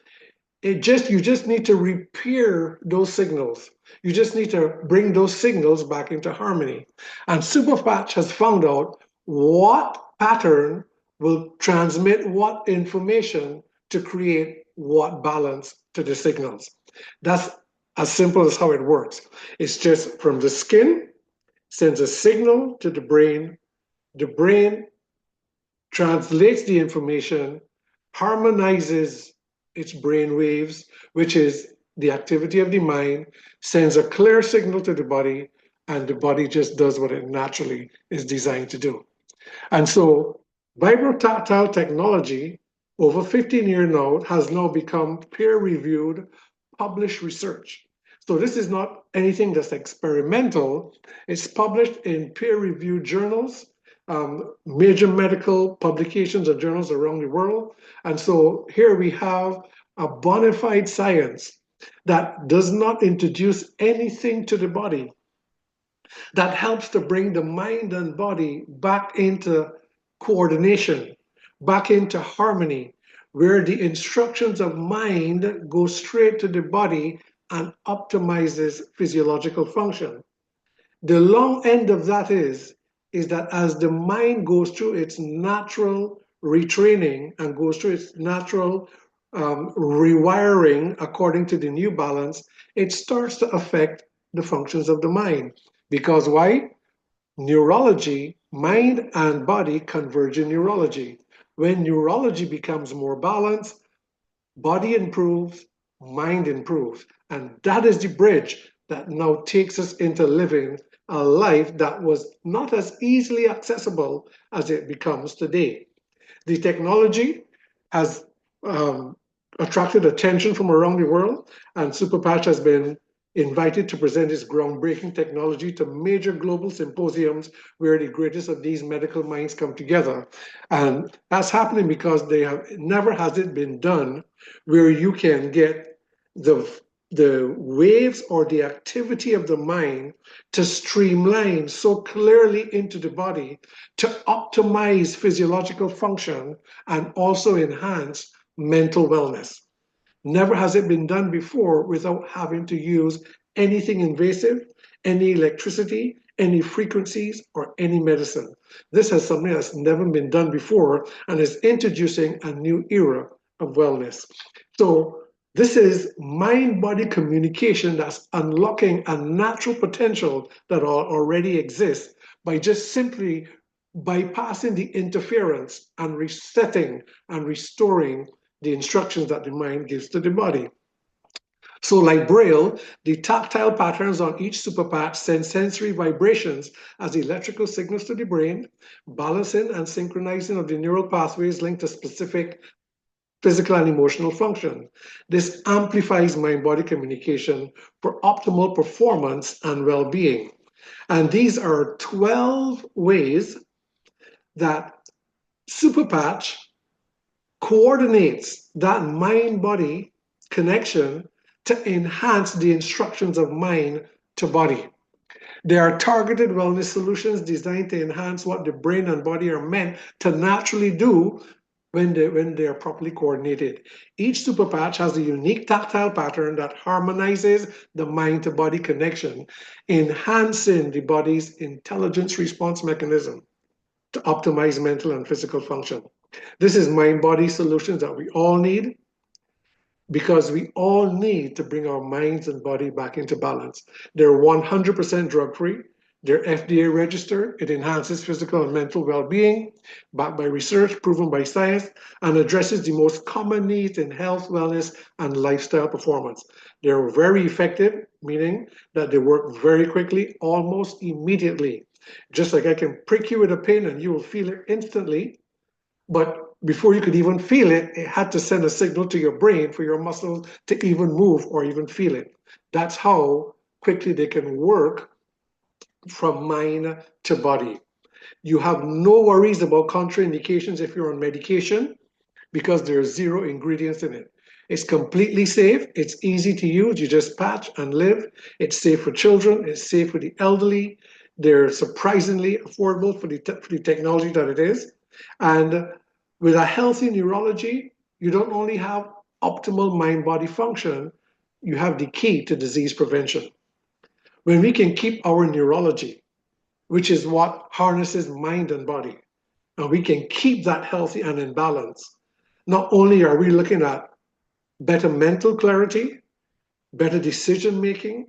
You just need to repair those signals. You just need to bring those signals back into harmony. And Superpatch has found out what pattern will transmit what information to create what balance to the signals. That's as simple as how it works. It's just from the skin, sends a signal to the brain translates the information, harmonizes its brain waves, which is the activity of the mind, sends a clear signal to the body, and the body just does what it naturally is designed to do. And so vibrotactile technology, over 15 years now, has now become peer-reviewed, published research. So this is not anything that's experimental. It's published in peer-reviewed journals, major medical publications and journals around the world. And so here we have a bona fide science that does not introduce anything to the body, that helps to bring the mind and body back into coordination, back into harmony, where the instructions of mind go straight to the body and optimizes physiological function. The long end of that is is that as the mind goes through its natural retraining and goes through its natural rewiring according to the new balance, it starts to affect the functions of the mind. Because why? Neurology, mind and body converge in neurology. When neurology becomes more balanced, body improves, mind improves. And that is the bridge that now takes us into living a life that was not as easily accessible as it becomes today. The technology has attracted attention from around the world, and Superpatch has been invited to present its groundbreaking technology to major global symposiums where the greatest of these medical minds come together. And that's happening because never has it been done where you can get the waves or the activity of the mind to streamline so clearly into the body to optimize physiological function and also enhance mental wellness. Never has it been done before without having to use anything invasive, any electricity, any frequencies, or any medicine. This is something that's never been done before and is introducing a new era of wellness. So this is mind-body communication that's unlocking a natural potential that already exists by just simply bypassing the interference and resetting and restoring the instructions that the mind gives to the body. So like Braille, the tactile patterns on each superpatch send sensory vibrations as electrical signals to the brain, balancing and synchronizing of the neural pathways linked to specific physical and emotional function. This amplifies mind-body communication for optimal performance and well-being. And these are 12 ways that Superpatch coordinates that mind-body connection to enhance the instructions of mind to body. They are targeted wellness solutions designed to enhance what the brain and body are meant to naturally do when they are properly coordinated. Each Superpatch has a unique tactile pattern that harmonizes the mind to body connection, enhancing the body's intelligence response mechanism to optimize mental and physical function. This is mind-body solutions that we all need because we all need to bring our minds and body back into balance. They're 100% drug-free. They're FDA registered. It enhances physical and mental well-being, backed by research, proven by science, and addresses the most common needs in health, wellness, and lifestyle performance. They're very effective, meaning that they work very quickly, almost immediately. Just like I can prick you with a pin and you will feel it instantly, but before you could even feel it, it had to send a signal to your brain for your muscles to even move or even feel it. That's how quickly they can work from mind to body. You have no worries about contraindications if you're on medication because there's 0 ingredients in it. It's completely safe. It's easy to use. You just patch and live. It's safe for children. It's safe for the elderly. They're surprisingly affordable for the technology that it is. And with a healthy neurology, you don't only have optimal mind-body function, you have the key to disease prevention. When we can keep our neurology, which is what harnesses mind and body, and we can keep that healthy and in balance, not only are we looking at better mental clarity, better decision making,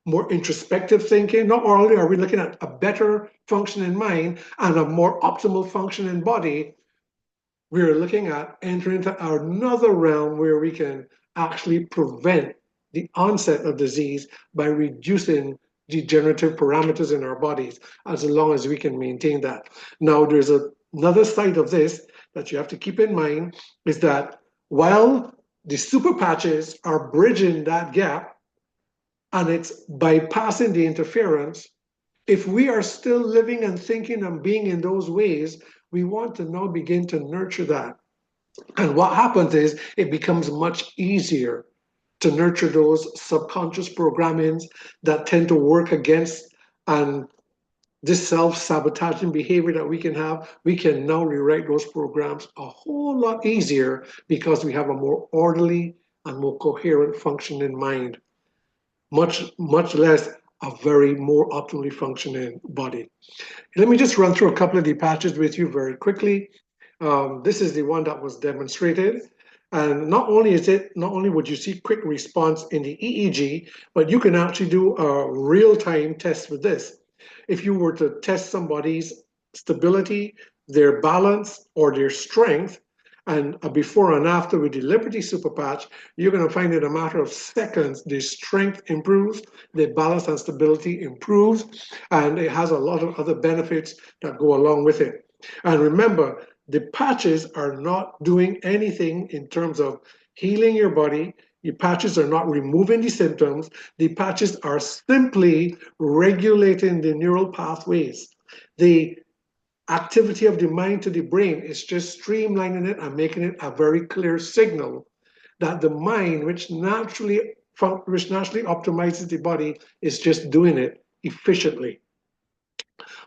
more introspective thinking, not only are we looking at a better functioning mind and a more optimal functioning body, we're looking at entering into another realm where we can actually prevent the onset of disease by reducing degenerative parameters in our bodies, as long as we can maintain that. Now, there's another side of this that you have to keep in mind, is that while the super patches are bridging that gap and it's bypassing the interference, if we are still living and thinking and being in those ways, we want to now begin to nurture that. And what happens is it becomes much easier to nurture those subconscious programmings that tend to work against and this self-sabotaging behavior that we can have. We can now rewrite those programs a whole lot easier because we have a more orderly and more coherent functioning mind. Much less a very more optimally functioning body. Let me just run through a couple of the patches with you very quickly. This is the one that was demonstrated. And not only would you see quick response in the EEG, but you can actually do a real-time test with this. If you were to test somebody's stability, their balance, or their strength, and a before and after with the Liberty Super Patch, you're going to find in a matter of seconds, the strength improves, the balance and stability improves, and it has a lot of other benefits that go along with it. And remember, the patches are not doing anything in terms of healing your body. The patches are not removing the symptoms. The patches are simply regulating the neural pathways. The activity of the mind to the brain is just streamlining it and making it a very clear signal that the mind, which naturally optimizes the body, is just doing it efficiently.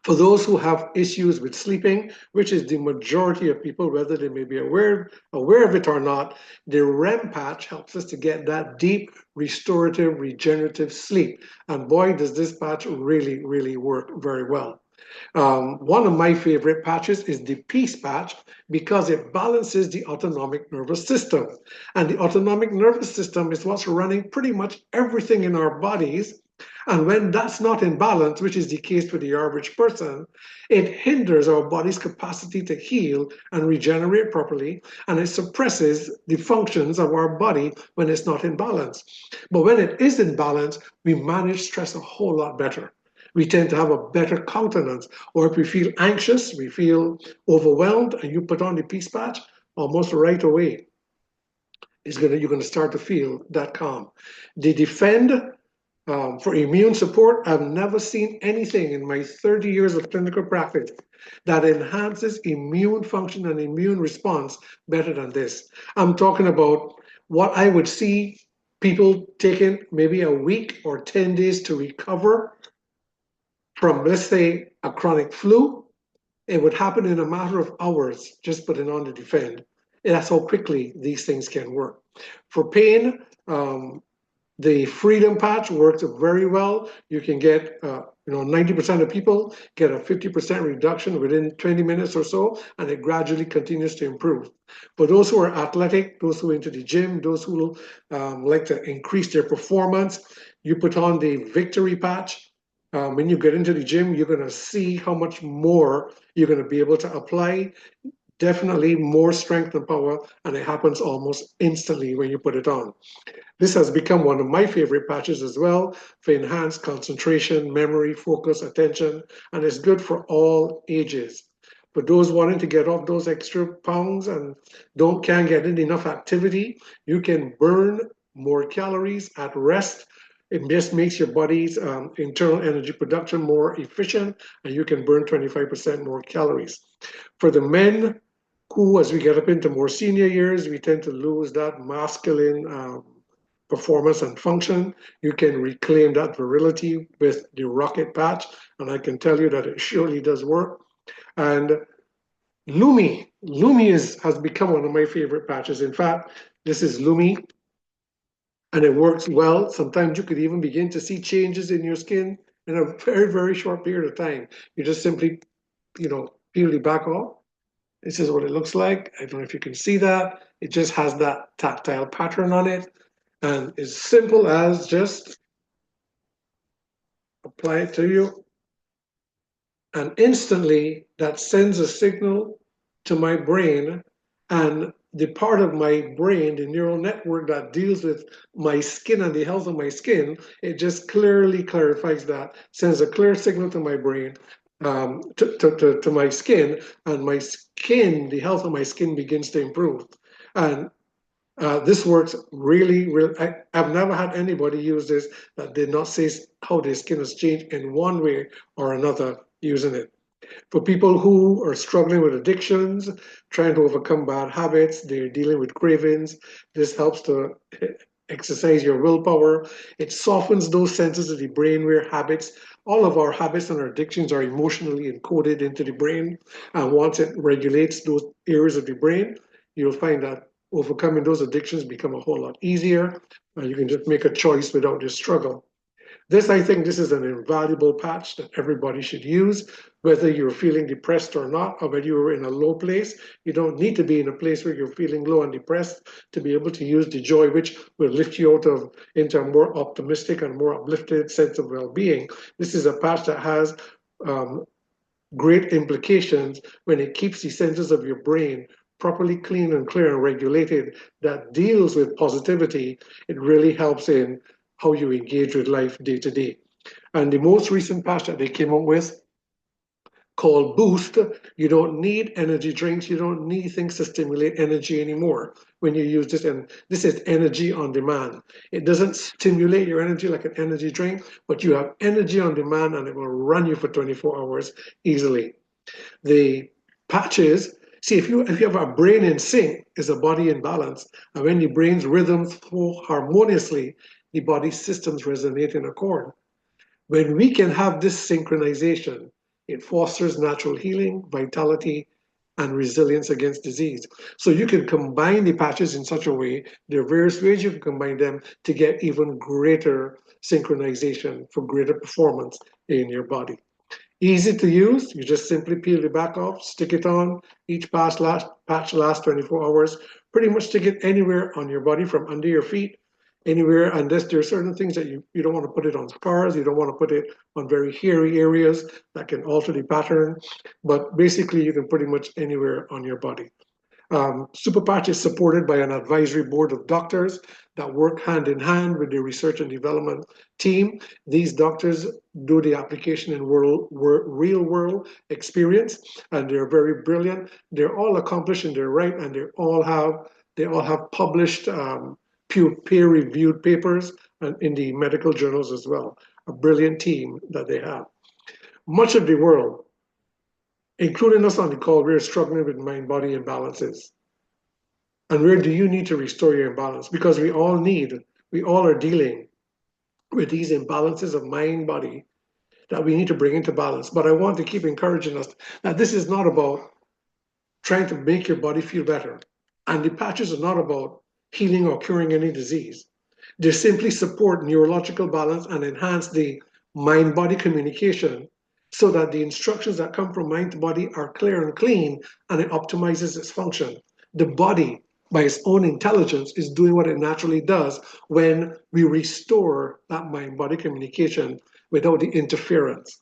For those who have issues with sleeping, which is the majority of people, whether they may be aware of it or not, the REM patch helps us to get that deep, restorative, regenerative sleep. And boy, does this patch really, really work very well. One of my favorite patches is the Peace patch because it balances the autonomic nervous system. And the autonomic nervous system is what's running pretty much everything in our bodies. And when that's not in balance, which is the case for the average person, it hinders our body's capacity to heal and regenerate properly, and it suppresses the functions of our body when it's not in balance. But when it is in balance, we manage stress a whole lot better. We tend to have a better countenance, or if we feel anxious, we feel overwhelmed, and you put on the Peace patch, almost right away, you're going to start to feel that calm. The Defend, for immune support, I've never seen anything in my 30 years of clinical practice that enhances immune function and immune response better than this. I'm talking about what I would see people taking maybe a week or 10 days to recover from, let's say, a chronic flu. It would happen in a matter of hours, just putting on the Defend. And that's how quickly these things can work. For pain, the Freedom patch works very well. You can get, 90% of people get a 50% reduction within 20 minutes or so, and it gradually continues to improve. For those who are athletic, those who are into the gym, those who like to increase their performance, you put on the Victory patch. When you get into the gym, you're going to see how much more you're going to be able to apply. Definitely more strength and power, and it happens almost instantly when you put it on. This has become one of my favorite patches as well for enhanced concentration, memory, focus, attention, and it's good for all ages. For those wanting to get off those extra pounds and can't get in enough activity, you can burn more calories at rest. It just makes your body's internal energy production more efficient, and you can burn 25% more calories. For the men who, as we get up into more senior years, we tend to lose that masculine performance and function, you can reclaim that virility with the Rocket patch, and I can tell you that it surely does work. And Lumi has become one of my favorite patches. In fact, this is Lumi, and it works well. Sometimes you could even begin to see changes in your skin in a very, very short period of time. You just simply, peel the back off. This is what it looks like. I don't know if you can see that. It just has that tactile pattern on it. And as simple as just apply it to you. And instantly that sends a signal to my brain, and the part of my brain, the neural network that deals with my skin and the health of my skin, it just clearly clarifies that, sends a clear signal to my brain, to my skin, and my skin, the health of my skin begins to improve. And this works really, really. I've never had anybody use this that did not say how their skin has changed in one way or another using it. For people who are struggling with addictions, trying to overcome bad habits, they're dealing with cravings, this helps to exercise your willpower. It softens those centers of the brain where all of our habits and our addictions are emotionally encoded into the brain. And once it regulates those areas of the brain, you'll find that overcoming those addictions become a whole lot easier. And you can just make a choice without this struggle. I think this is an invaluable patch that everybody should use, whether you're feeling depressed or not, or whether you're in a low place. You don't need to be in a place where you're feeling low and depressed to be able to use the joy, which will lift you into a more optimistic and more uplifted sense of well-being. This is a patch that has great implications when it keeps the centers of your brain properly clean and clear and regulated, that deals with positivity. It really helps in how you engage with life day to day. And the most recent patch that they came up with, called Boost, you don't need energy drinks, you don't need things to stimulate energy anymore when you use this. And this is energy on demand. It doesn't stimulate your energy like an energy drink, but you have energy on demand and it will run you for 24 hours easily. The patches, see, if you have a brain in sync, is a body in balance. And when the brain's rhythms flow harmoniously, the body's systems resonate in accord. When we can have this synchronization, it fosters natural healing, vitality, and resilience against disease. So you can combine the patches in such a way, there are various ways you can combine them to get even greater synchronization for greater performance in your body. Easy to use, you just simply peel the back off, stick it on. Each patch lasts 24 hours. Pretty much stick it anywhere on your body, from under your feet, anywhere, unless there are certain things that you don't want to put it on scars, you don't want to put it on very hairy areas that can alter the pattern. But basically, you can pretty much anywhere on your body. Super Patch is supported by an advisory board of doctors that work hand in hand with the research and development team. These doctors do the application in real world experience, and they're very brilliant. They're all accomplished in their right, and they all have published peer-reviewed papers and in the medical journals as well. A brilliant team that they have. Much of the world, including us on the call, we're struggling with mind-body imbalances. And where do you need to restore your imbalance? Because we all are dealing with these imbalances of mind-body that we need to bring into balance. But I want to keep encouraging us that this is not about trying to make your body feel better. And the patches are not about healing or curing any disease. They simply support neurological balance and enhance the mind-body communication so that the instructions that come from mind to body are clear and clean, and it optimizes its function. The body, by its own intelligence, is doing what it naturally does when we restore that mind-body communication without the interference.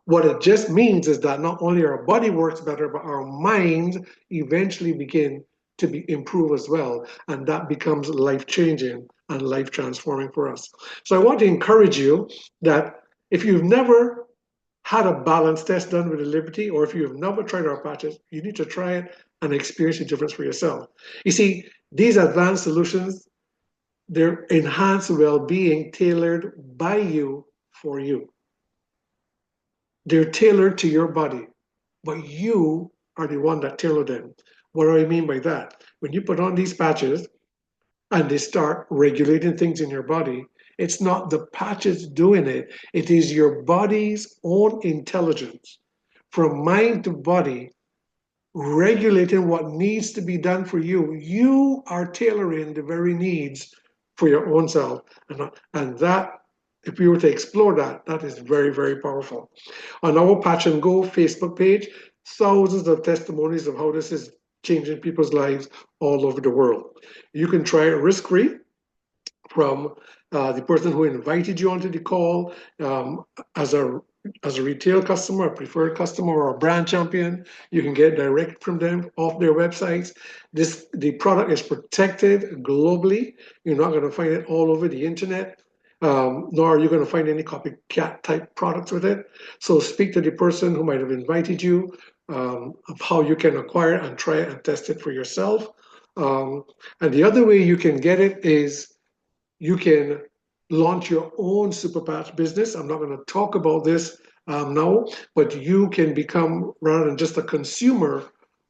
What it just means is that not only our body works better, but our mind eventually begin to be improve as well, and that becomes life-changing and life-transforming for us. So I want to encourage you that if you've never had a balance test done with the Liberty, or if you've never tried our patches, you need to try it and experience the difference for yourself. You see, these advanced solutions, they're enhanced well-being tailored by you for you. They're tailored to your body, but you are the one that tailored them. What do I mean by that? When you put on these patches and they start regulating things in your body, it's not the patches doing it. It is your body's own intelligence, from mind to body, regulating what needs to be done for you. You are tailoring the very needs for your own self. And that, if we were to explore that, that is very, very powerful. On our Patch and Go Facebook page, thousands of testimonies of how this is changing people's lives all over the world. You can try it risk-free from the person who invited you onto the call, as a retail customer, a preferred customer, or a brand champion. You can get direct from them off their websites. The product is protected globally. You're not going to find it all over the internet, nor are you going to find any copycat type products with it. So speak to the person who might have invited you, of how you can acquire it and try it and test it for yourself. And the other way you can get it is you can launch your own Super Patch business. I'm not going to talk about this now, but you can become, rather than just a consumer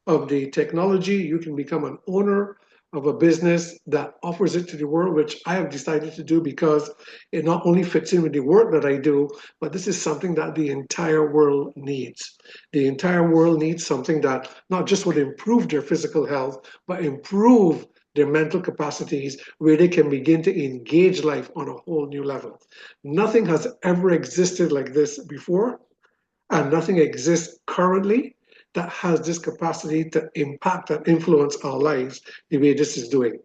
of the technology, you can become an owner of a business that offers it to the world, which I have decided to do because it not only fits in with the work that I do, but this is something that the entire world needs. The entire world needs something that not just would improve their physical health, but improve their mental capacities, where they can begin to engage life on a whole new level. Nothing has ever existed like this before, and nothing exists currently that has this capacity to impact and influence our lives the way this is doing.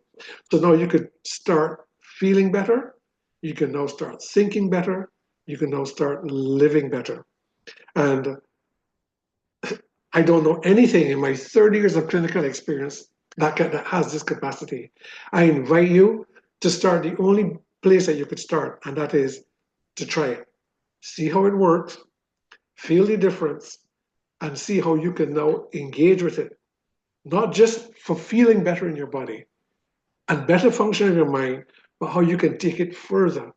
So now you could start feeling better, you can now start thinking better, you can now start living better. And I don't know anything in my 30 years of clinical experience that has this capacity. I invite you to start the only place that you could start, and that is to try it. See how it works, feel the difference, and see how you can now engage with it. Not just for feeling better in your body and better function in your mind, but how you can take it further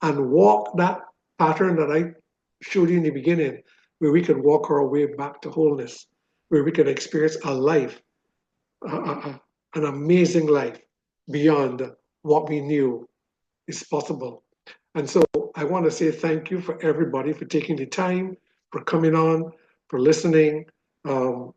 and walk that pattern that I showed you in the beginning, where we can walk our way back to wholeness, where we can experience a life, an amazing life beyond what we knew is possible. And so I want to say thank you for everybody for taking the time, for coming on, for listening. On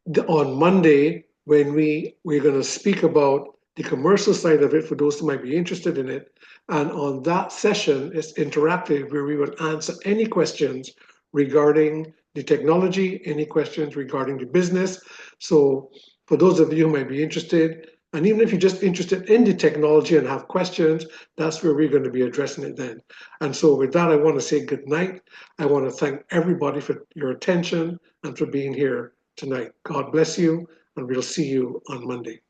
Monday, when we're going to speak about the commercial side of it for those who might be interested in it. And on that session, it's interactive, where we will answer any questions regarding the technology, any questions regarding the business. So for those of you who might be interested, and even if you're just interested in the technology and have questions, that's where we're going to be addressing it then. And so with that, I want to say good night. I want to thank everybody for your attention and for being here tonight. God bless you, and we'll see you on Monday.